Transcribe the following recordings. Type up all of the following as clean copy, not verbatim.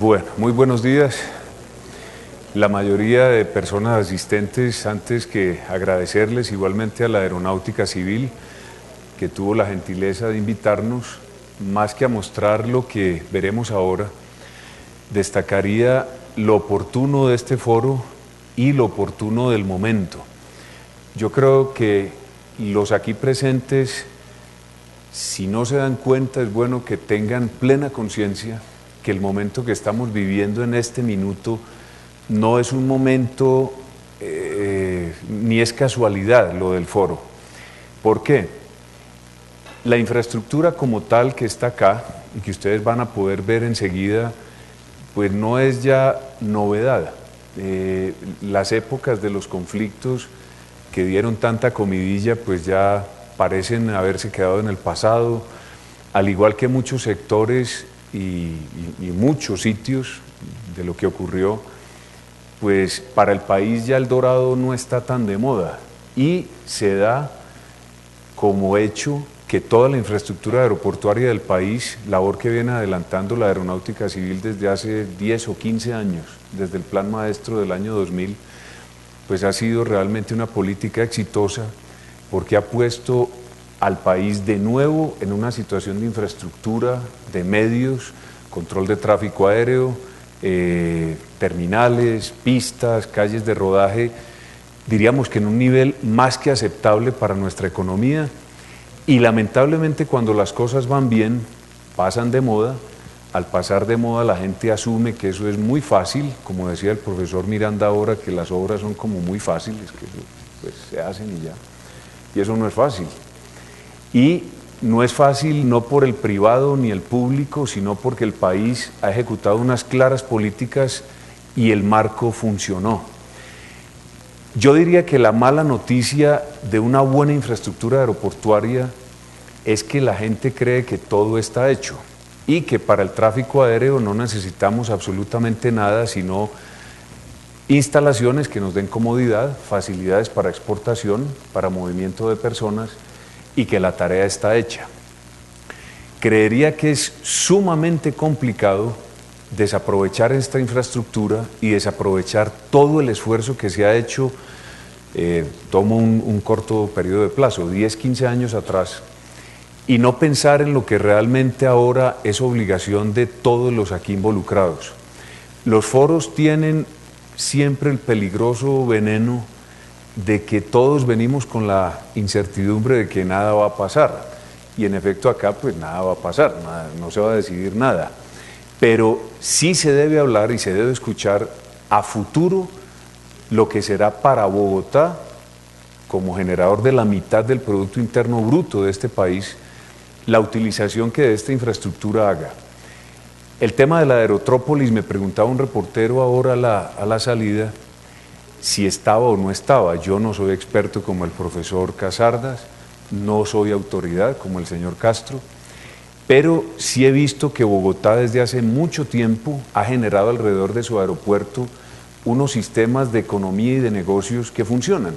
Bueno, muy buenos días. La mayoría de personas asistentes, antes que agradecerles igualmente a la Aeronáutica Civil, que tuvo la gentileza de invitarnos, más que a mostrar lo que veremos ahora, destacaría lo oportuno de este foro y lo oportuno del momento. Yo creo que los aquí presentes, si no se dan cuenta, es bueno que tengan plena conciencia que el momento que estamos viviendo en este minuto no es un momento ni es casualidad lo del foro. ¿Por qué? La infraestructura como tal que está acá y que ustedes van a poder ver enseguida, pues no es ya novedad. Las épocas de los conflictos que dieron tanta comidilla, pues ya parecen haberse quedado en el pasado, al igual que muchos sectores y muchos sitios de lo que ocurrió, pues para el país ya el dorado no está tan de moda y se da como hecho que toda la infraestructura aeroportuaria del país, labor que viene adelantando la Aeronáutica Civil desde hace 10 o 15 años, desde el Plan Maestro del año 2000, pues ha sido realmente una política exitosa porque ha puesto al país de nuevo en una situación de infraestructura, de medios, control de tráfico aéreo, terminales, pistas, calles de rodaje, diríamos que en un nivel más que aceptable para nuestra economía. Y lamentablemente cuando las cosas van bien, pasan de moda. Al pasar de moda la gente asume que eso es muy fácil, como decía el profesor Miranda ahora, que las obras son como muy fáciles, que pues, se hacen y ya. Y eso no es fácil. Y no es fácil no por el privado ni el público, sino porque el país ha ejecutado unas claras políticas y el marco funcionó. Yo diría que la mala noticia de una buena infraestructura aeroportuaria es que la gente cree que todo está hecho y que para el tráfico aéreo no necesitamos absolutamente nada, sino instalaciones que nos den comodidad, facilidades para exportación, para movimiento de personas y que la tarea está hecha. Creería que es sumamente complicado desaprovechar esta infraestructura y desaprovechar todo el esfuerzo que se ha hecho, tomo un corto periodo de plazo, 10, 15 años atrás, y no pensar en lo que realmente ahora es obligación de todos los aquí involucrados. Los foros tienen siempre el peligroso veneno de que todos venimos con la incertidumbre de que nada va a pasar, y en efecto acá pues nada va a pasar, no se va a decidir nada. Pero sí se debe hablar y se debe escuchar a futuro lo que será para Bogotá, como generador de la mitad del Producto Interno Bruto de este país, la utilización que de esta infraestructura haga. El tema de la aerotrópolis, me preguntaba un reportero ahora a la salida, si estaba o no estaba. Yo no soy experto como el profesor Casardas, no soy autoridad como el señor Castro, pero sí he visto que Bogotá desde hace mucho tiempo ha generado alrededor de su aeropuerto unos sistemas de economía y de negocios que funcionan.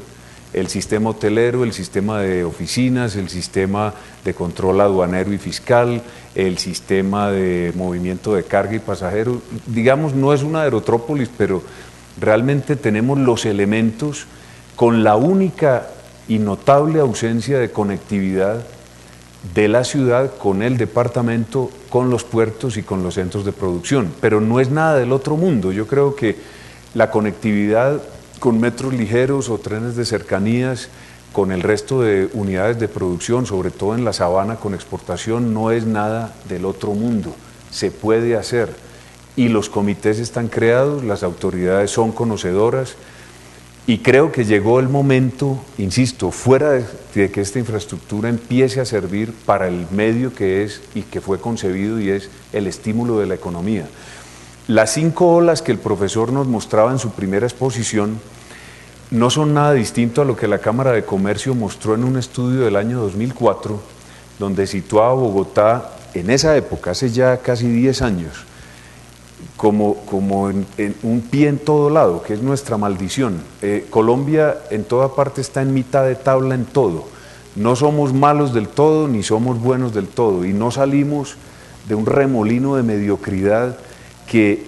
El sistema hotelero, el sistema de oficinas, el sistema de control aduanero y fiscal, el sistema de movimiento de carga y pasajeros. Digamos, no es una aerotrópolis, pero realmente tenemos los elementos con la única y notable ausencia de conectividad de la ciudad con el departamento, con los puertos y con los centros de producción, pero no es nada del otro mundo. Yo creo que la conectividad con metros ligeros o trenes de cercanías, con el resto de unidades de producción, sobre todo en la sabana con exportación, no es nada del otro mundo, se puede hacer y los comités están creados, las autoridades son conocedoras. Y creo que llegó el momento, insisto, fuera de que esta infraestructura empiece a servir para el medio que es y que fue concebido y es el estímulo de la economía. Las 5 olas que el profesor nos mostraba en su primera exposición no son nada distinto a lo que la Cámara de Comercio mostró en un estudio del año 2004, donde situaba a Bogotá en esa época, hace ya casi 10 años, como en un pie en todo lado, que es nuestra maldición. Colombia en toda parte está en mitad de tabla en todo. No somos malos del todo, ni somos buenos del todo, y no salimos de un remolino de mediocridad que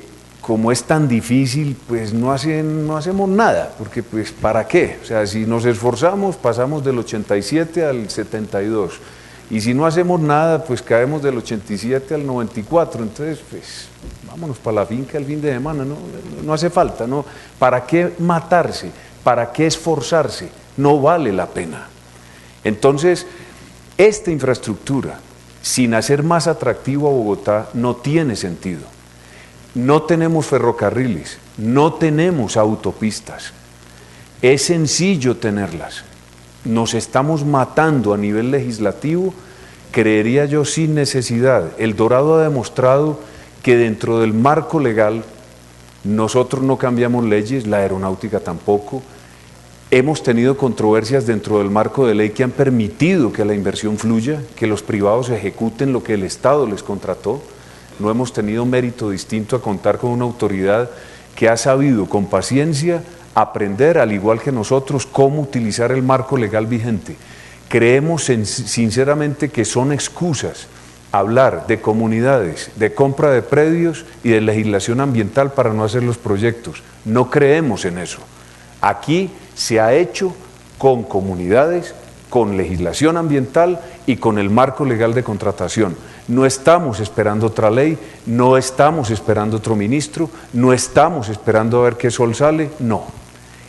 como es tan difícil, pues no hacemos nada, porque pues ¿para qué? O sea, si nos esforzamos, pasamos del 87 al 72, y si no hacemos nada, pues caemos del 87 al 94, entonces pues vámonos para la finca el fin de semana, no hace falta, ¿no? ¿Para qué matarse? ¿Para qué esforzarse? No vale la pena. Entonces, esta infraestructura, sin hacer más atractivo a Bogotá, no tiene sentido. No tenemos ferrocarriles, no tenemos autopistas. Es sencillo tenerlas. Nos estamos matando a nivel legislativo, creería yo, sin necesidad. El Dorado ha demostrado que dentro del marco legal nosotros no cambiamos leyes, la aeronáutica tampoco. Hemos tenido controversias dentro del marco de ley que han permitido que la inversión fluya, que los privados ejecuten lo que el Estado les contrató. No hemos tenido mérito distinto a contar con una autoridad que ha sabido con paciencia aprender, al igual que nosotros, cómo utilizar el marco legal vigente. Creemos sinceramente que son excusas hablar de comunidades, de compra de predios y de legislación ambiental para no hacer los proyectos. No creemos en eso. Aquí se ha hecho con comunidades, con legislación ambiental y con el marco legal de contratación. No estamos esperando otra ley, no estamos esperando otro ministro, no estamos esperando a ver qué sol sale, no.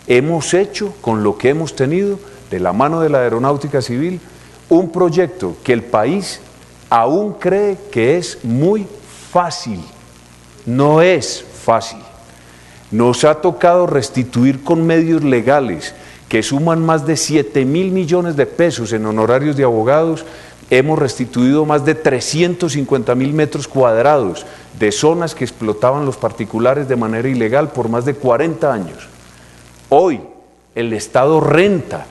Hemos hecho con lo que hemos tenido, de la mano de la aeronáutica civil, un proyecto que el país aún cree que es muy fácil. No es fácil. Nos ha tocado restituir con medios legales que suman más de 7.000 millones de pesos en honorarios de abogados. Hemos restituido más de 350.000 metros cuadrados de zonas que explotaban los particulares de manera ilegal por más de 40 años. Hoy el Estado renta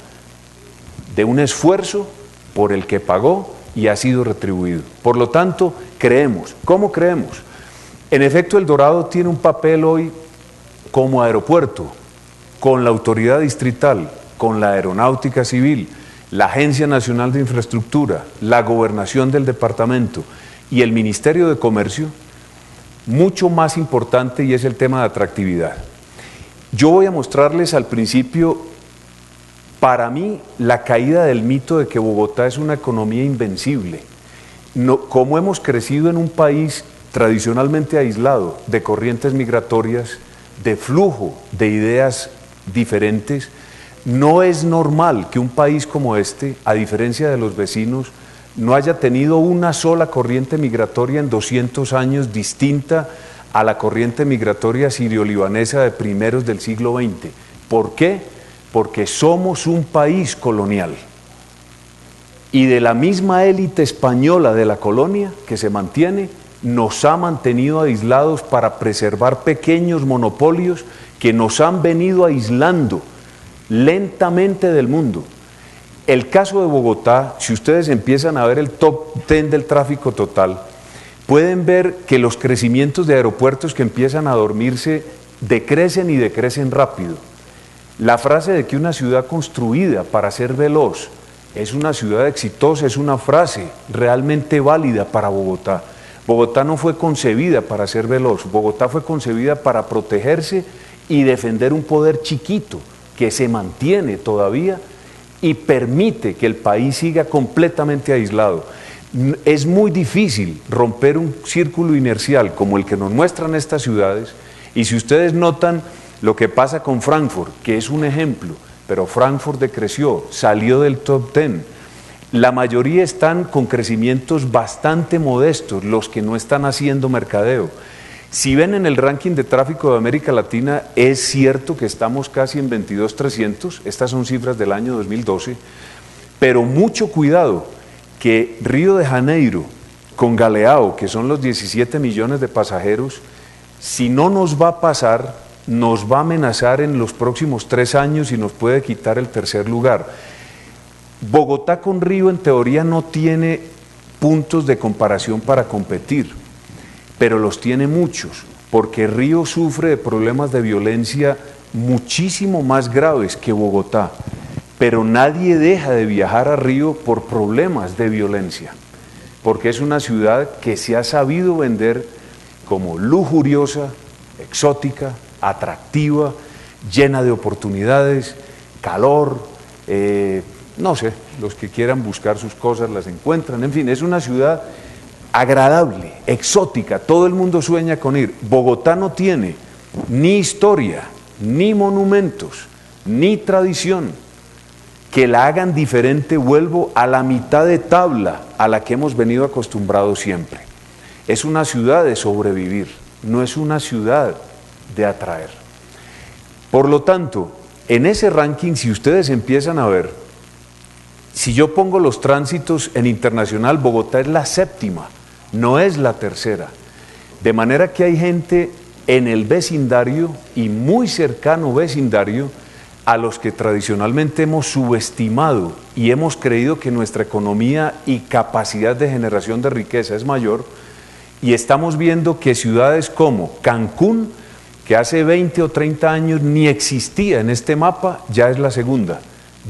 de un esfuerzo por el que pagó y ha sido retribuido. Por lo tanto, creemos. ¿Cómo creemos? En efecto, El Dorado tiene un papel hoy como aeropuerto, con la autoridad distrital, con la aeronáutica civil, la Agencia Nacional de Infraestructura, la gobernación del departamento y el Ministerio de Comercio, mucho más importante, y es el tema de atractividad. Yo voy a mostrarles al principio, para mí, la caída del mito de que Bogotá es una economía invencible. Como hemos crecido en un país tradicionalmente aislado de corrientes migratorias, de flujo de ideas diferentes, no es normal que un país como este, a diferencia de los vecinos, no haya tenido una sola corriente migratoria en 200 años distinta a la corriente migratoria sirio-libanesa de primeros del siglo XX. ¿Por qué? Porque somos un país colonial. Y de la misma élite española de la colonia que se mantiene, nos ha mantenido aislados para preservar pequeños monopolios que nos han venido aislando lentamente del mundo. El caso de Bogotá, si ustedes empiezan a ver el top 10 del tráfico total, pueden ver que los crecimientos de aeropuertos que empiezan a dormirse decrecen y decrecen rápido. La frase de que una ciudad construida para ser veloz es una ciudad exitosa es una frase realmente válida para Bogotá. Bogotá no fue concebida para ser veloz, Bogotá fue concebida para protegerse y defender un poder chiquito que se mantiene todavía y permite que el país siga completamente aislado. Es muy difícil romper un círculo inercial como el que nos muestran estas ciudades, y si ustedes notan lo que pasa con Frankfurt, que es un ejemplo, pero Frankfurt decreció, salió del top 10. La mayoría están con crecimientos bastante modestos, los que no están haciendo mercadeo. Si ven en el ranking de tráfico de América Latina, es cierto que estamos casi en 22.300, estas son cifras del año 2012, pero mucho cuidado, que Río de Janeiro, con Galeão, que son los 17 millones de pasajeros, si no nos va a pasar, nos va a amenazar en los próximos 3 años y nos puede quitar el tercer lugar. Bogotá con Río en teoría no tiene puntos de comparación para competir, pero los tiene muchos, porque Río sufre de problemas de violencia muchísimo más graves que Bogotá, pero nadie deja de viajar a Río por problemas de violencia, porque es una ciudad que se ha sabido vender como lujuriosa, exótica, atractiva, llena de oportunidades, calor, no sé, los que quieran buscar sus cosas las encuentran, en fin, es una ciudad agradable, exótica, todo el mundo sueña con ir. Bogotá no tiene ni historia, ni monumentos, ni tradición que la hagan diferente, vuelvo a la mitad de tabla a la que hemos venido acostumbrados siempre. Es una ciudad de sobrevivir, no es una ciudad de atraer. Por lo tanto, en ese ranking, si ustedes empiezan a ver, si yo pongo los tránsitos en internacional, Bogotá es la séptima, no es la tercera. De manera que hay gente en el vecindario y muy cercano vecindario a los que tradicionalmente hemos subestimado y hemos creído que nuestra economía y capacidad de generación de riqueza es mayor, y estamos viendo que ciudades como Cancún, que hace 20 o 30 años ni existía en este mapa, ya es la segunda.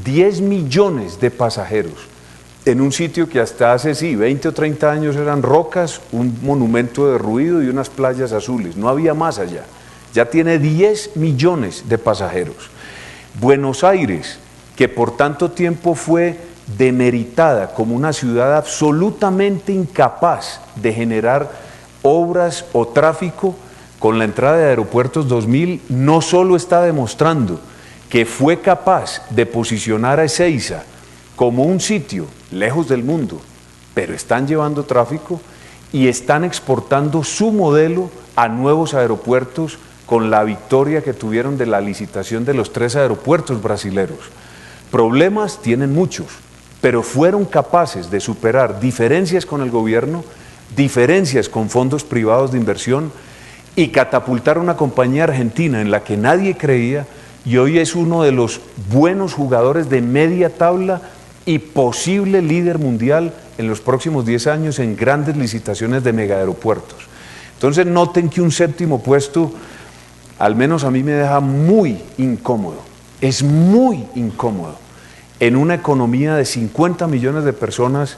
10 millones de pasajeros en un sitio que hasta hace 20 o 30 años eran rocas, un monumento de ruido y unas playas azules, no había más allá. Ya tiene 10 millones de pasajeros. Buenos Aires, que por tanto tiempo fue demeritada como una ciudad absolutamente incapaz de generar obras o tráfico, con la entrada de Aeropuertos 2000 no solo está demostrando que fue capaz de posicionar a Ezeiza como un sitio lejos del mundo, pero están llevando tráfico y están exportando su modelo a nuevos aeropuertos con la victoria que tuvieron de la licitación de los 3 aeropuertos brasileros. Problemas tienen muchos, pero fueron capaces de superar diferencias con el gobierno, diferencias con fondos privados de inversión y catapultar una compañía argentina en la que nadie creía, y hoy es uno de los buenos jugadores de media tabla y posible líder mundial en los próximos 10 años en grandes licitaciones de megaaeropuertos. Entonces noten que un séptimo puesto, al menos a mí me deja muy incómodo, es muy incómodo. En una economía de 50 millones de personas,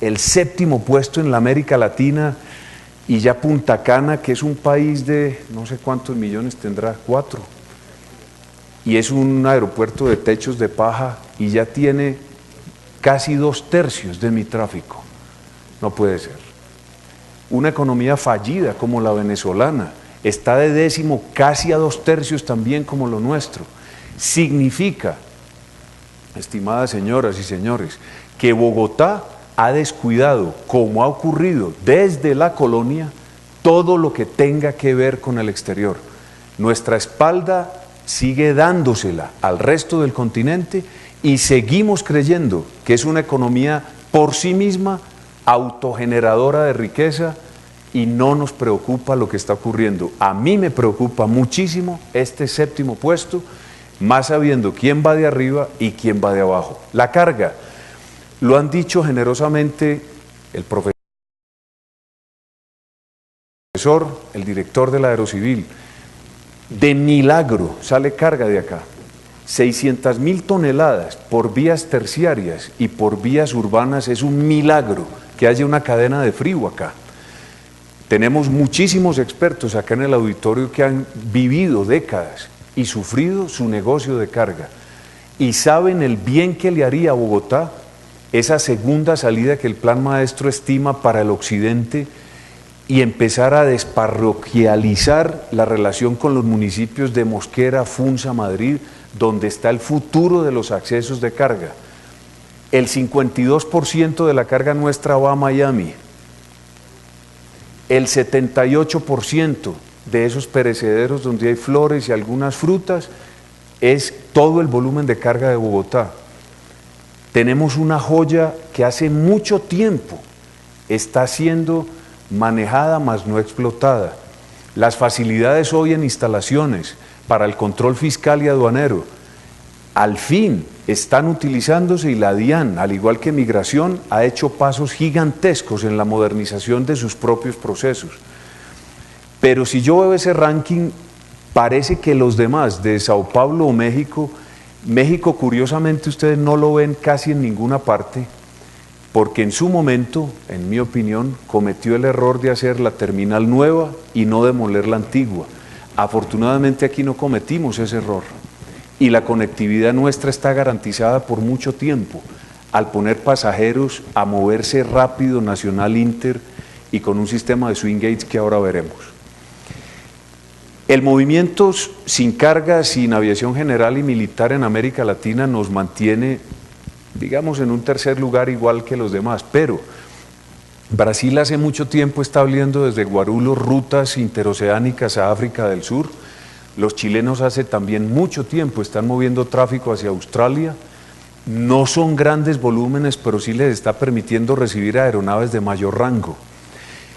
el séptimo puesto en la América Latina, y ya Punta Cana, que es un país de no sé cuántos millones tendrá, 4, y es un aeropuerto de techos de paja y ya tiene casi 2/3 de mi tráfico. No puede ser. Una economía fallida como la venezolana está de décimo casi a 2/3 también como lo nuestro. Significa, estimadas señoras y señores, que Bogotá ha descuidado, como ha ocurrido desde la colonia, todo lo que tenga que ver con el exterior. Nuestra espalda sigue dándosela al resto del continente y seguimos creyendo que es una economía por sí misma autogeneradora de riqueza y no nos preocupa lo que está ocurriendo. A mí me preocupa muchísimo este séptimo puesto, más sabiendo quién va de arriba y quién va de abajo. La carga, lo han dicho generosamente el profesor, el director de la Aerocivil, de milagro sale carga de acá. 600.000 toneladas por vías terciarias y por vías urbanas es un milagro que haya una cadena de frío acá. Tenemos muchísimos expertos acá en el auditorio que han vivido décadas y sufrido su negocio de carga y saben el bien que le haría a Bogotá esa segunda salida que el Plan Maestro estima para el occidente y empezar a desparroquializar la relación con los municipios de Mosquera, Funza, Madrid, donde está el futuro de los accesos de carga. El 52% de la carga nuestra va a Miami. El 78% de esos perecederos donde hay flores y algunas frutas es todo el volumen de carga de Bogotá. Tenemos una joya que hace mucho tiempo está siendo manejada mas no explotada. Las facilidades hoy en instalaciones para el control fiscal y aduanero al fin están utilizándose y la DIAN, al igual que Migración, ha hecho pasos gigantescos en la modernización de sus propios procesos. Pero si yo veo ese ranking, parece que los demás de Sao Paulo o México, México curiosamente ustedes no lo ven casi en ninguna parte, porque en su momento, en mi opinión, cometió el error de hacer la terminal nueva y no demoler la antigua. Afortunadamente aquí no cometimos ese error y la conectividad nuestra está garantizada por mucho tiempo al poner pasajeros a moverse rápido Nacional Inter y con un sistema de swing gates que ahora veremos. El movimiento sin carga, sin aviación general y militar en América Latina nos mantiene, digamos, en un tercer lugar igual que los demás, pero Brasil hace mucho tiempo está abriendo desde Guarulhos rutas interoceánicas a África del Sur. Los chilenos hace también mucho tiempo están moviendo tráfico hacia Australia. No son grandes volúmenes, pero sí les está permitiendo recibir aeronaves de mayor rango.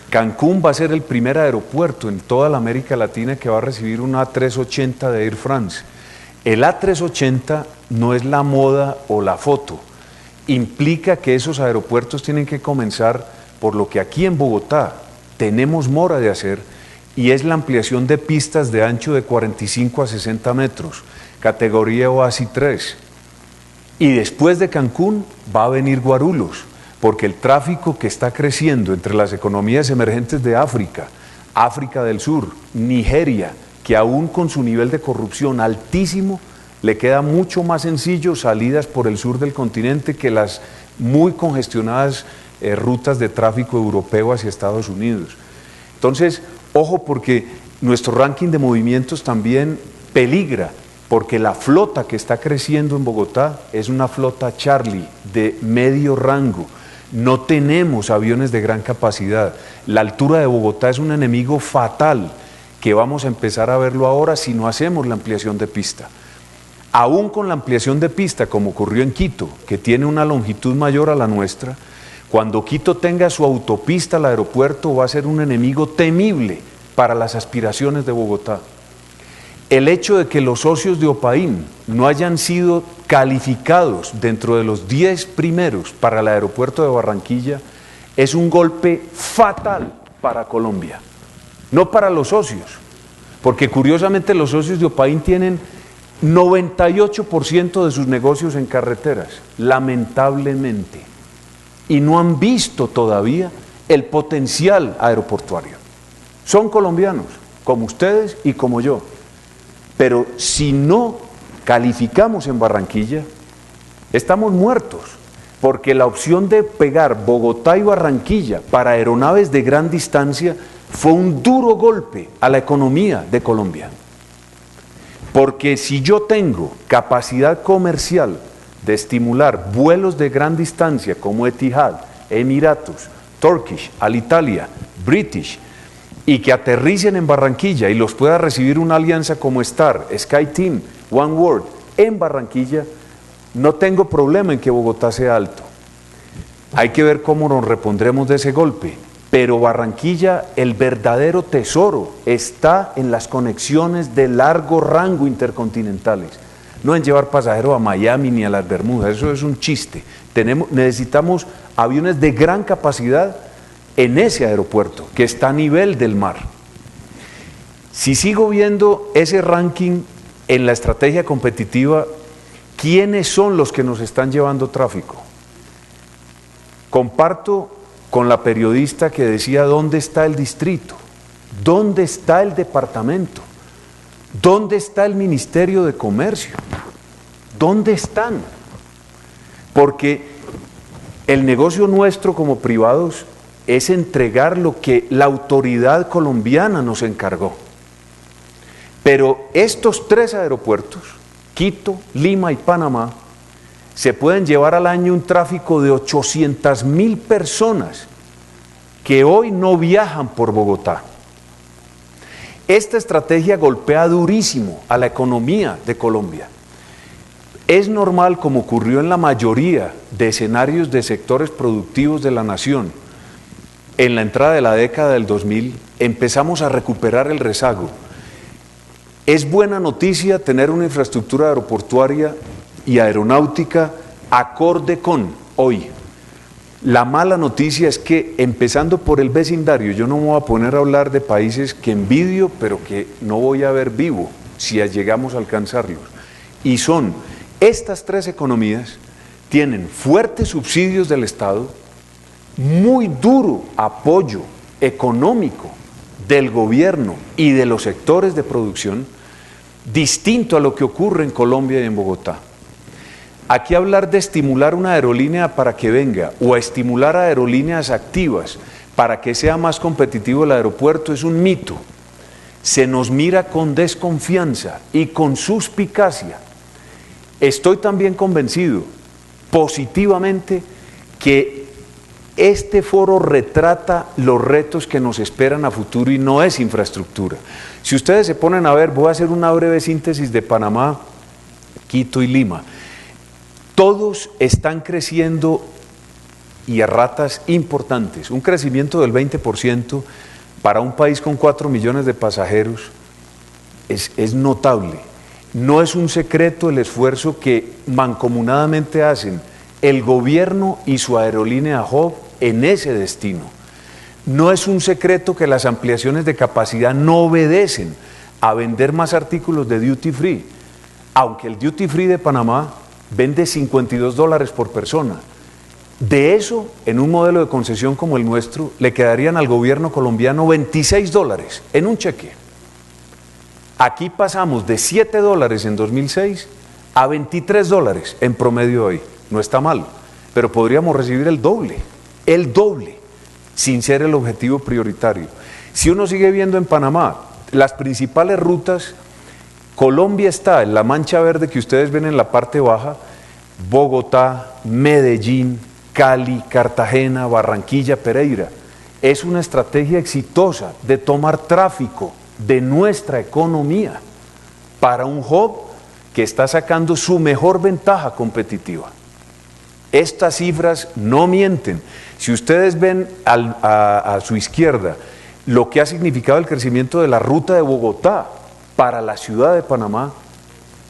Cancún va a ser el primer aeropuerto en toda la América Latina que va a recibir un A380 de Air France. El A380 no es la moda o la foto. Implica que esos aeropuertos tienen que comenzar por lo que aquí en Bogotá tenemos mora de hacer, y es la ampliación de pistas de ancho de 45 a 60 metros, categoría OASI 3. Y después de Cancún va a venir Guarulhos, porque el tráfico que está creciendo entre las economías emergentes de África, África del Sur, Nigeria, que aún con su nivel de corrupción altísimo, le queda mucho más sencillo salidas por el sur del continente que las muy congestionadas rutas de tráfico europeo hacia Estados Unidos. Entonces, ojo, porque nuestro ranking de movimientos también peligra, porque la flota que está creciendo en Bogotá es una flota Charlie de medio rango. No tenemos aviones de gran capacidad. La altura de Bogotá es un enemigo fatal que vamos a empezar a verlo ahora si no hacemos la ampliación de pista. Aún con la ampliación de pista, como ocurrió en Quito, que tiene una longitud mayor a la nuestra, cuando Quito tenga su autopista al aeropuerto va a ser un enemigo temible para las aspiraciones de Bogotá. El hecho de que los socios de Opaín no hayan sido calificados dentro de los 10 primeros para el aeropuerto de Barranquilla es un golpe fatal para Colombia, no para los socios, porque curiosamente los socios de Opaín tienen 98% de sus negocios en carreteras, lamentablemente, y no han visto todavía el potencial aeroportuario. Son colombianos, como ustedes y como yo. Pero si no calificamos en Barranquilla, estamos muertos, porque la opción de pegar Bogotá y Barranquilla para aeronaves de gran distancia fue un duro golpe a la economía de Colombia. Porque si yo tengo capacidad comercial de estimular vuelos de gran distancia como Etihad, Emiratos, Turkish, Alitalia, British, y que aterricen en Barranquilla y los pueda recibir una alianza como Star, SkyTeam, OneWorld en Barranquilla, no tengo problema en que Bogotá sea alto. Hay que ver cómo nos repondremos de ese golpe, pero Barranquilla, el verdadero tesoro, está en las conexiones de largo rango intercontinentales, no en llevar pasajeros a Miami ni a las Bermudas, eso es un chiste. Necesitamos aviones de gran capacidad en ese aeropuerto, que está a nivel del mar. Si sigo viendo ese ranking en la estrategia competitiva, ¿quiénes son los que nos están llevando tráfico? Comparto con la periodista que decía, ¿dónde está el distrito? ¿Dónde está el departamento? ¿Dónde está el Ministerio de Comercio? ¿Dónde están? Porque el negocio nuestro como privados es entregar lo que la autoridad colombiana nos encargó. Pero estos 3 aeropuertos, Quito, Lima y Panamá, se pueden llevar al año un tráfico de 800.000 personas que hoy no viajan por Bogotá. Esta estrategia golpea durísimo a la economía de Colombia. Es normal, como ocurrió en la mayoría de escenarios de sectores productivos de la nación, en la entrada de la década del 2000, empezamos a recuperar el rezago. Es buena noticia tener una infraestructura aeroportuaria y aeronáutica acorde con hoy. La mala noticia es que, empezando por el vecindario, yo no me voy a poner a hablar de países que envidio, pero que no voy a ver vivo si llegamos a alcanzarlos. Y son, estas 3 economías tienen fuertes subsidios del Estado, muy duro apoyo económico del gobierno y de los sectores de producción, distinto a lo que ocurre en Colombia y en Bogotá. Aquí hablar de estimular una aerolínea para que venga o a estimular aerolíneas activas para que sea más competitivo el aeropuerto es un mito. Se nos mira con desconfianza y con suspicacia. Estoy también convencido positivamente que este foro retrata los retos que nos esperan a futuro y no es infraestructura. Si ustedes se ponen a ver, voy a hacer una breve síntesis de Panamá, Quito y Lima. Todos están creciendo y a ratas importantes. Un crecimiento del 20% para un país con 4 millones de pasajeros es notable. No es un secreto el esfuerzo que mancomunadamente hacen el gobierno y su aerolínea hub en ese destino. No es un secreto que las ampliaciones de capacidad no obedecen a vender más artículos de duty free, aunque el duty free de Panamá vende $52 por persona. De eso, en un modelo de concesión como el nuestro, le quedarían al gobierno colombiano $26 en un cheque. Aquí pasamos de $7 en 2006 a $23 en promedio hoy. No está mal, pero podríamos recibir el doble, sin ser el objetivo prioritario. Si uno sigue viendo en Panamá, las principales rutas, Colombia está en la mancha verde que ustedes ven en la parte baja, Bogotá, Medellín, Cali, Cartagena, Barranquilla, Pereira. Es una estrategia exitosa de tomar tráfico de nuestra economía para un hub que está sacando su mejor ventaja competitiva. Estas cifras no mienten. Si ustedes ven a su izquierda lo que ha significado el crecimiento de la ruta de Bogotá para la ciudad de Panamá,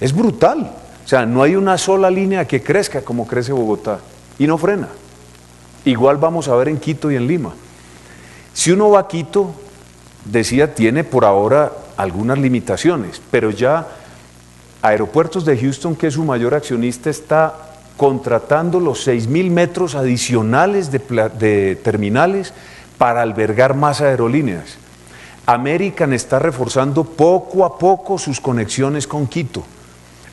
es brutal. O sea, no hay una sola línea que crezca como crece Bogotá y no frena. Igual vamos a ver en Quito y en Lima. Si uno va a Quito, decía, tiene por ahora algunas limitaciones, pero ya Aeropuertos de Houston, que es su mayor accionista, está contratando los 6.000 metros adicionales de terminales para albergar más aerolíneas. American está reforzando poco a poco sus conexiones con Quito.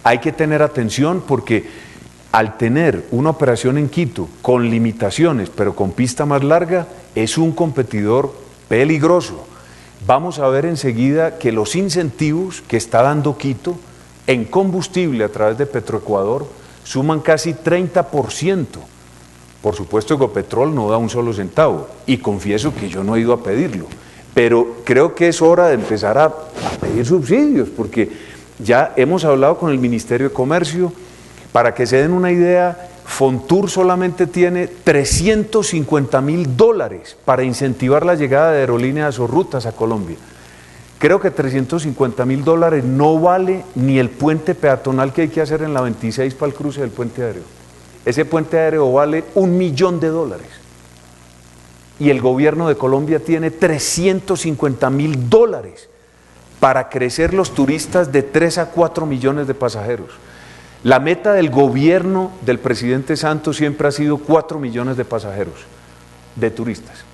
Hay que tener atención porque al tener una operación en Quito con limitaciones, pero con pista más larga, es un competidor peligroso. Vamos a ver enseguida que los incentivos que está dando Quito en combustible a través de Petroecuador suman casi 30%. Por supuesto, Ecopetrol no da un solo centavo, y confieso que yo no he ido a pedirlo, pero creo que es hora de empezar a pedir subsidios, porque ya hemos hablado con el Ministerio de Comercio. Para que se den una idea, Fontur solamente tiene $350.000 para incentivar la llegada de aerolíneas o rutas a Colombia. Creo que $350.000 no vale ni el puente peatonal que hay que hacer en la 26 para el cruce del puente aéreo. Ese puente aéreo vale $1 millón. Y el gobierno de Colombia tiene $350.000 para crecer los turistas de 3 a 4 millones de pasajeros. La meta del gobierno del presidente Santos siempre ha sido 4 millones de pasajeros, de turistas.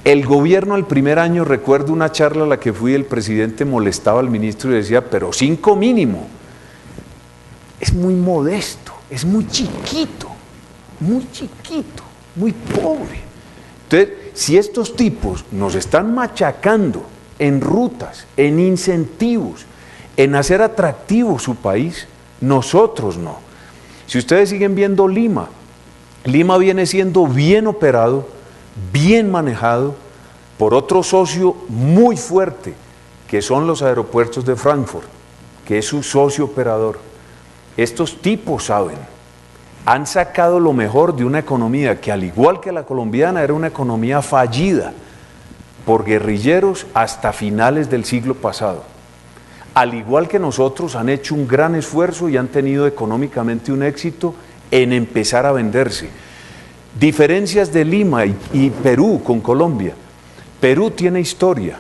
El gobierno el primer año, recuerdo una charla a la que fui, el presidente molestaba al ministro y decía, pero 5 mínimo. Es muy modesto, es muy chiquito, muy pobre. Entonces, si estos tipos nos están machacando en rutas, en incentivos, en hacer atractivo su país, nosotros no. Si ustedes siguen viendo Lima, Lima viene siendo bien operado, bien manejado por otro socio muy fuerte, que son los aeropuertos de Frankfurt, que es su socio operador. Estos tipos saben, han sacado lo mejor de una economía que, al igual que la colombiana, era una economía fallida por guerrilleros hasta finales del siglo pasado. Al igual que nosotros, han hecho un gran esfuerzo y han tenido económicamente un éxito en empezar a venderse. Diferencias de Lima y Perú con Colombia. Perú tiene historia.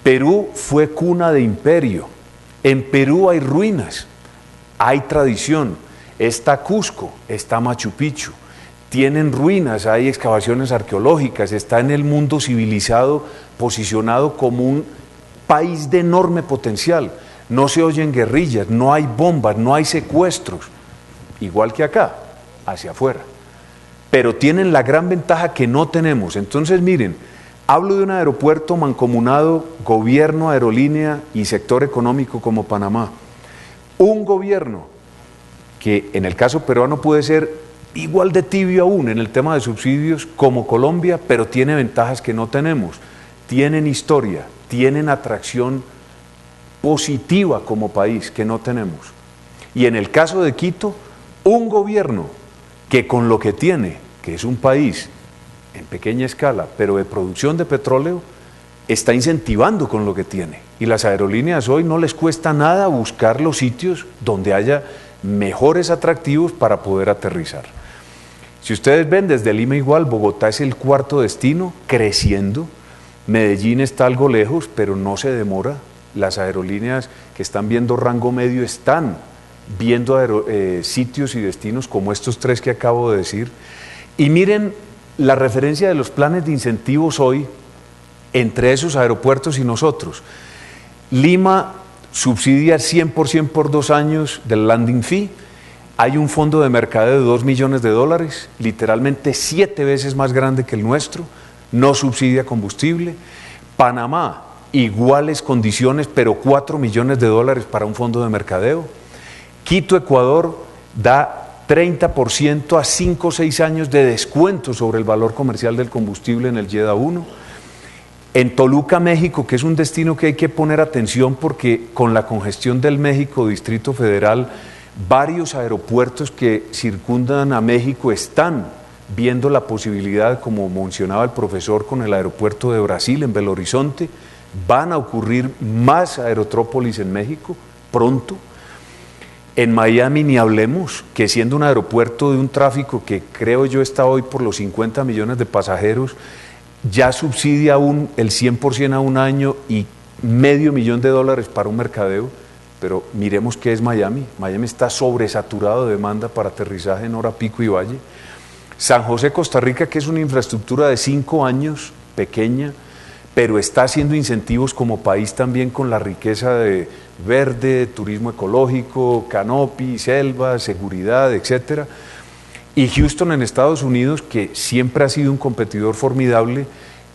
Perú fue cuna de imperio. En Perú hay ruinas, hay tradición. Está Cusco, está Machu Picchu. tienen ruinas, hay excavaciones arqueológicas, está en el mundo civilizado posicionado como un país de enorme potencial. No se oyen guerrillas, no hay bombas, no hay secuestros, igual que acá, hacia afuera. Pero tienen la gran ventaja que no tenemos. Entonces, miren, hablo de un aeropuerto mancomunado, gobierno, aerolínea y sector económico como Panamá. Un gobierno que en el caso peruano puede ser igual de tibio aún en el tema de subsidios como Colombia, pero tiene ventajas que no tenemos. Tienen historia, tienen atracción positiva como país que no tenemos. Y en el caso de Quito, un gobierno que con lo que tiene, que es un país en pequeña escala, pero de producción de petróleo, está incentivando con lo que tiene. Y las aerolíneas hoy no les cuesta nada buscar los sitios donde haya mejores atractivos para poder aterrizar. Si ustedes ven desde Lima igual, Bogotá es el cuarto destino, creciendo. Medellín está algo lejos, pero no se demora. Las aerolíneas que están viendo rango medio están viendo sitios y destinos como estos tres que acabo de decir. Y miren la referencia de los planes de incentivos hoy entre esos aeropuertos y nosotros. Lima subsidia 100% por 2 años del landing fee. Hay un fondo de mercadeo de $2 millones, literalmente 7 veces más grande que el nuestro, no subsidia combustible. Panamá, iguales condiciones, pero $4 millones para un fondo de mercadeo. Quito, Ecuador, da 30% a 5 o 6 años de descuento sobre el valor comercial del combustible en el YEDA 1. En Toluca, México, que es un destino que hay que poner atención porque con la congestión del México, Distrito Federal, varios aeropuertos que circundan a México están viendo la posibilidad, como mencionaba el profesor, con el aeropuerto de Brasil en Belo Horizonte, van a ocurrir más aerotrópolis en México pronto. En Miami ni hablemos, que siendo un aeropuerto de un tráfico que creo yo está hoy por los 50 millones de pasajeros, ya subsidia aún el 100% a un año y $500 millones para un mercadeo, pero miremos qué es Miami. Miami está sobresaturado de demanda para aterrizaje en hora pico y valle. San José, Costa Rica, que es una infraestructura de 5 años, pequeña, pero está haciendo incentivos como país también con la riqueza de verde, turismo ecológico, canopy, selva, seguridad, etcétera. Y Houston en Estados Unidos, que siempre ha sido un competidor formidable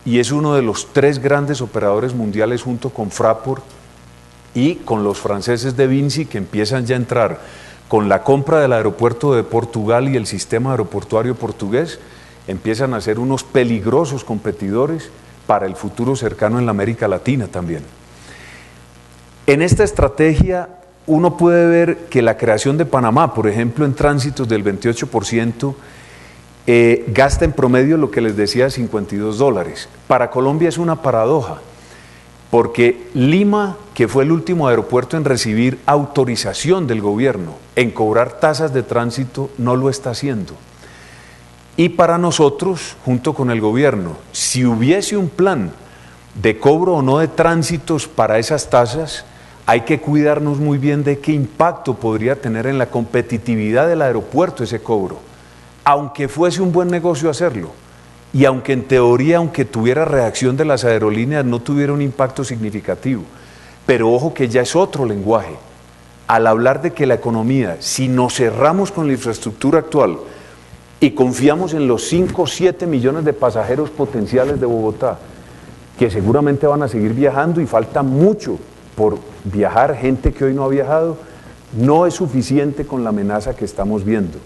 y es uno de los 3 grandes operadores mundiales junto con Fraport y con los franceses de Vinci, que empiezan ya a entrar con la compra del aeropuerto de Portugal y el sistema aeroportuario portugués, empiezan a ser unos peligrosos competidores para el futuro cercano en la América Latina también. En esta estrategia uno puede ver que la creación de Panamá, por ejemplo, en tránsitos del 28%, gasta en promedio lo que les decía, $52. Para Colombia es una paradoja, porque Lima, que fue el último aeropuerto en recibir autorización del gobierno en cobrar tasas de tránsito, no lo está haciendo. Y para nosotros, junto con el gobierno, si hubiese un plan de cobro o no de tránsitos para esas tasas, hay que cuidarnos muy bien de qué impacto podría tener en la competitividad del aeropuerto ese cobro, aunque fuese un buen negocio hacerlo, y aunque en teoría, aunque tuviera reacción de las aerolíneas, no tuviera un impacto significativo. Pero ojo que ya es otro lenguaje. Al hablar de que la economía, si nos cerramos con la infraestructura actual y confiamos en los 5 o 7 millones de pasajeros potenciales de Bogotá, que seguramente van a seguir viajando y falta mucho por viajar, gente que hoy no ha viajado, no es suficiente con la amenaza que estamos viendo.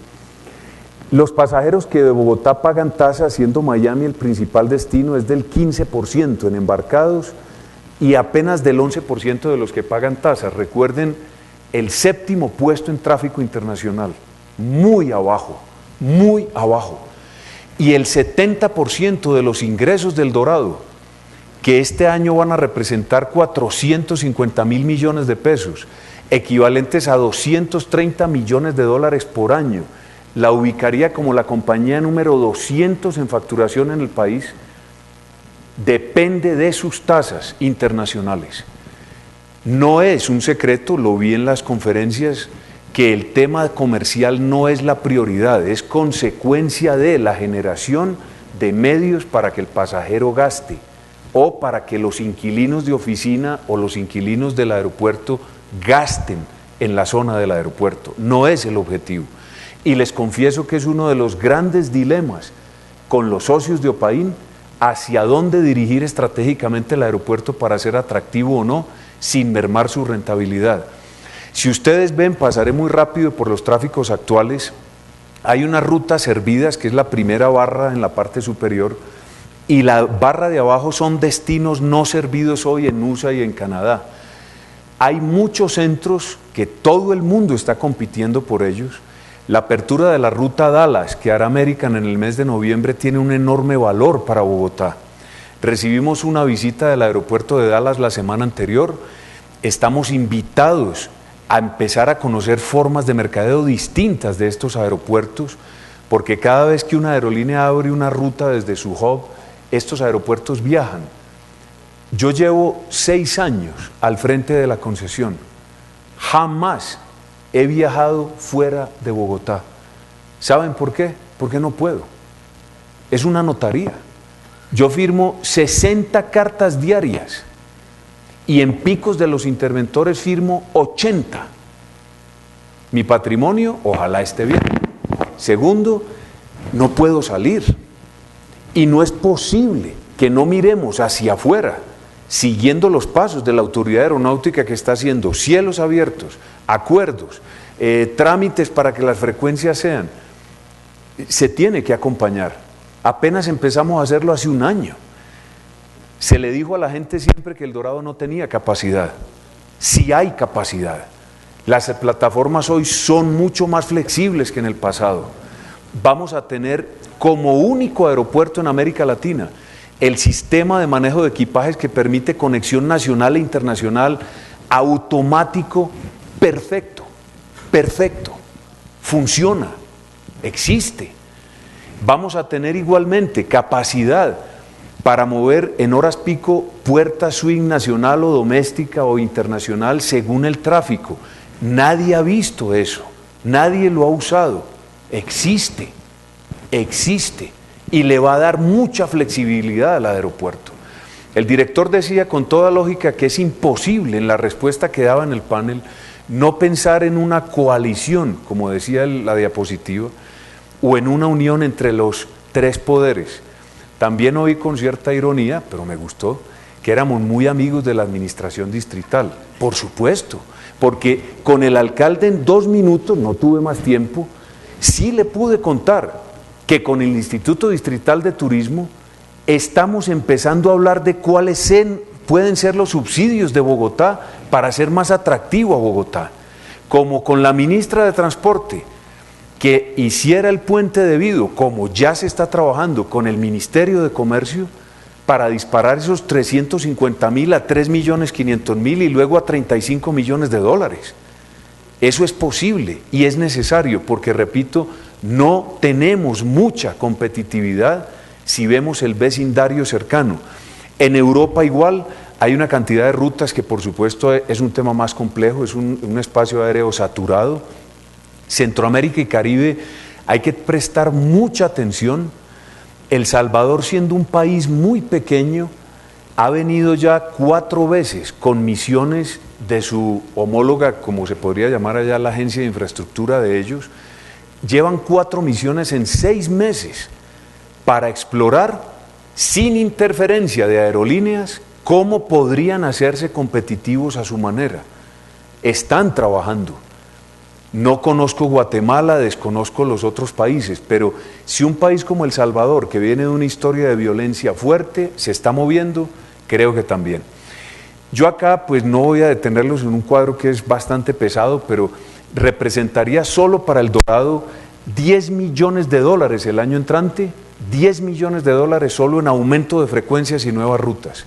Los pasajeros que de Bogotá pagan tasa, siendo Miami el principal destino, es del 15% en embarcados y apenas del 11% de los que pagan tasas. Recuerden, el 7º puesto en tráfico internacional, muy abajo, muy abajo. Y el 70% de los ingresos del Dorado, que este año van a representar 450.000 millones de pesos, equivalentes a $230 millones por año, la ubicaría como la compañía número 200 en facturación en el país, depende de sus tasas internacionales. No es un secreto, lo vi en las conferencias, que el tema comercial no es la prioridad, es consecuencia de la generación de medios para que el pasajero gaste o para que los inquilinos de oficina o los inquilinos del aeropuerto gasten en la zona del aeropuerto. No es el objetivo. Y les confieso que es uno de los grandes dilemas con los socios de Opaín, hacia dónde dirigir estratégicamente el aeropuerto para ser atractivo o no, sin mermar su rentabilidad. Si ustedes ven, pasaré muy rápido por los tráficos actuales, hay unas rutas servidas, que es la primera barra en la parte superior, y la barra de abajo son destinos no servidos hoy en USA y en Canadá. Hay muchos centros que todo el mundo está compitiendo por ellos. La apertura de la ruta Dallas, que hará American en el mes de noviembre, tiene un enorme valor para Bogotá. Recibimos una visita del aeropuerto de Dallas la semana anterior. Estamos invitados a empezar a conocer formas de mercadeo distintas de estos aeropuertos, porque cada vez que una aerolínea abre una ruta desde su hub, estos aeropuertos viajan. Yo llevo 6 años al frente de la concesión. Jamás he viajado fuera de Bogotá. ¿Saben por qué? Porque no puedo. Es una notaría. Yo firmo 60 cartas diarias y en picos de los interventores firmo 80. Mi patrimonio, ojalá esté bien. Segundo, no puedo salir. Y no es posible que no miremos hacia afuera, siguiendo los pasos de la autoridad aeronáutica que está haciendo cielos abiertos, acuerdos, trámites para que las frecuencias sean. Se tiene que acompañar. Apenas empezamos a hacerlo hace un año. Se le dijo a la gente siempre que El Dorado no tenía capacidad. Sí hay capacidad. Las plataformas hoy son mucho más flexibles que en el pasado. Vamos a tener como único aeropuerto en América Latina el sistema de manejo de equipajes que permite conexión nacional e internacional automático, perfecto, perfecto, funciona, existe. Vamos a tener igualmente capacidad para mover en horas pico puerta swing nacional o doméstica o internacional según el tráfico. Nadie ha visto eso, nadie lo ha usado, existe, existe. Y le va a dar mucha flexibilidad al aeropuerto. El director decía con toda lógica que es imposible, en la respuesta que daba en el panel, no pensar en una coalición, como decía la diapositiva, o en una unión entre los 3 poderes. También oí con cierta ironía, pero me gustó, que éramos muy amigos de la administración distrital. Por supuesto, porque con el alcalde en 2 minutos, no tuve más tiempo, sí le pude contar que con el Instituto Distrital de Turismo estamos empezando a hablar de cuáles pueden ser los subsidios de Bogotá para hacer más atractivo a Bogotá, como con la ministra de Transporte, que hiciera el puente debido, como ya se está trabajando con el Ministerio de Comercio, para disparar esos 350.000 a 3.500.000 y luego a 35 millones de dólares. Eso es posible y es necesario porque, repito, no tenemos mucha competitividad si vemos el vecindario cercano. En Europa igual hay una cantidad de rutas que por supuesto es un tema más complejo, es un espacio aéreo saturado. Centroamérica y Caribe hay que prestar mucha atención. El Salvador, siendo un país muy pequeño, ha venido ya 4 veces con misiones de su homóloga, como se podría llamar allá la agencia de infraestructura de ellos. Llevan 4 misiones en 6 meses para explorar, sin interferencia de aerolíneas, cómo podrían hacerse competitivos a su manera. Están trabajando. No conozco Guatemala, desconozco los otros países, pero si un país como El Salvador, que viene de una historia de violencia fuerte, se está moviendo, creo que también. Yo acá pues no voy a detenerlos en un cuadro que es bastante pesado, pero representaría solo para El Dorado 10 millones de dólares el año entrante, 10 millones de dólares solo en aumento de frecuencias y nuevas rutas.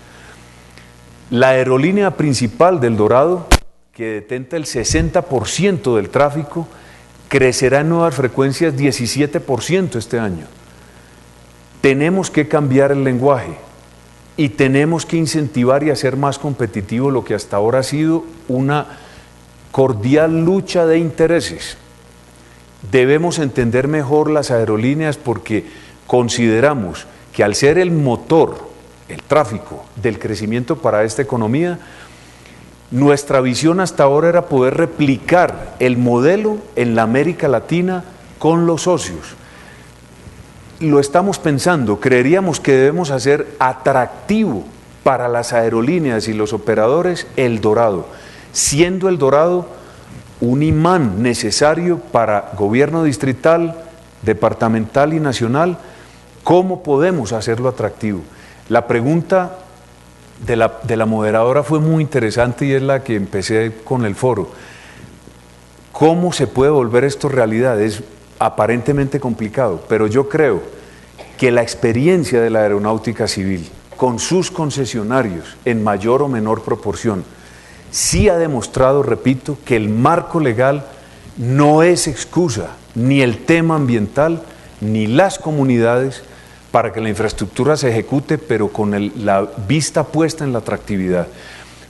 La aerolínea principal del Dorado, que detenta el 60% del tráfico, crecerá en nuevas frecuencias 17% este año. Tenemos que cambiar el lenguaje y tenemos que incentivar y hacer más competitivo lo que hasta ahora ha sido una cordial lucha de intereses. Debemos entender mejor las aerolíneas porque consideramos que al ser el motor, el tráfico del crecimiento para esta economía, nuestra visión hasta ahora era poder replicar el modelo en la América Latina con los socios. Lo estamos pensando, creeríamos que debemos hacer atractivo para las aerolíneas y los operadores El Dorado, siendo El Dorado un imán necesario para gobierno distrital, departamental y nacional. ¿Cómo podemos hacerlo atractivo? La pregunta de la moderadora fue muy interesante y es la que empecé con el foro. ¿Cómo se puede volver esto realidad? Es aparentemente complicado, pero yo creo que la experiencia de la aeronáutica civil, con sus concesionarios en mayor o menor proporción, sí ha demostrado, repito, que el marco legal no es excusa, ni el tema ambiental, ni las comunidades, para que la infraestructura se ejecute, pero con la vista puesta en la atractividad.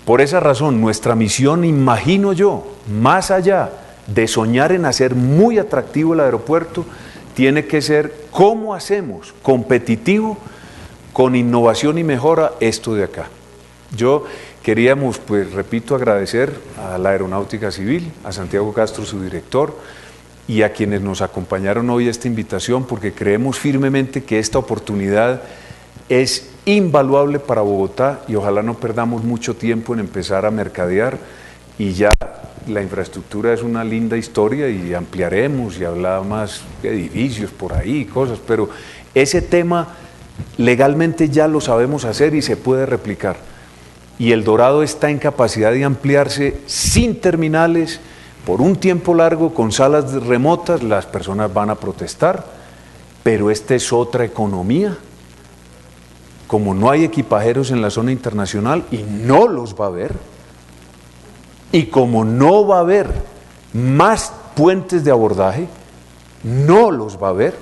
Por esa razón, nuestra misión, imagino yo, más allá de soñar en hacer muy atractivo el aeropuerto, tiene que ser cómo hacemos competitivo, con innovación y mejora, esto de acá. Yo queríamos, pues repito, agradecer a la Aeronáutica Civil, a Santiago Castro, su director, y a quienes nos acompañaron hoy a esta invitación, porque creemos firmemente que esta oportunidad es invaluable para Bogotá y ojalá no perdamos mucho tiempo en empezar a mercadear, y ya la infraestructura es una linda historia y ampliaremos y habrá más edificios por ahí, cosas, pero ese tema legalmente ya lo sabemos hacer y se puede replicar. Y El Dorado está en capacidad de ampliarse sin terminales, por un tiempo largo, con salas remotas. Las personas van a protestar, pero esta es otra economía. Como no hay equipajeros en la zona internacional y no los va a haber, y como no va a haber más puentes de abordaje, no los va a haber,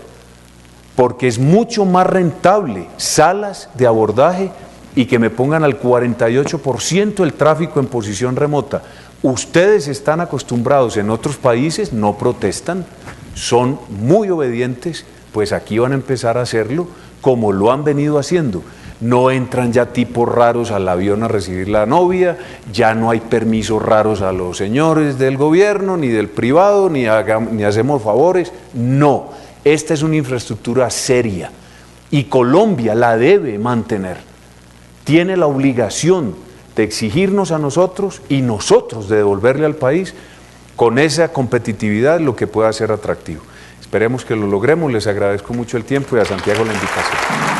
porque es mucho más rentable salas de abordaje y que me pongan al 48% el tráfico en posición remota. Ustedes están acostumbrados en otros países, no protestan, son muy obedientes, pues aquí van a empezar a hacerlo como lo han venido haciendo. No entran ya tipos raros al avión a recibir la novia, ya no hay permisos raros a los señores del gobierno, ni del privado, ni hacemos favores, no. Esta es una infraestructura seria y Colombia la debe mantener. Tiene la obligación de exigirnos a nosotros y nosotros de devolverle al país con esa competitividad lo que pueda ser atractivo. Esperemos que lo logremos, les agradezco mucho el tiempo y a Santiago la invitación.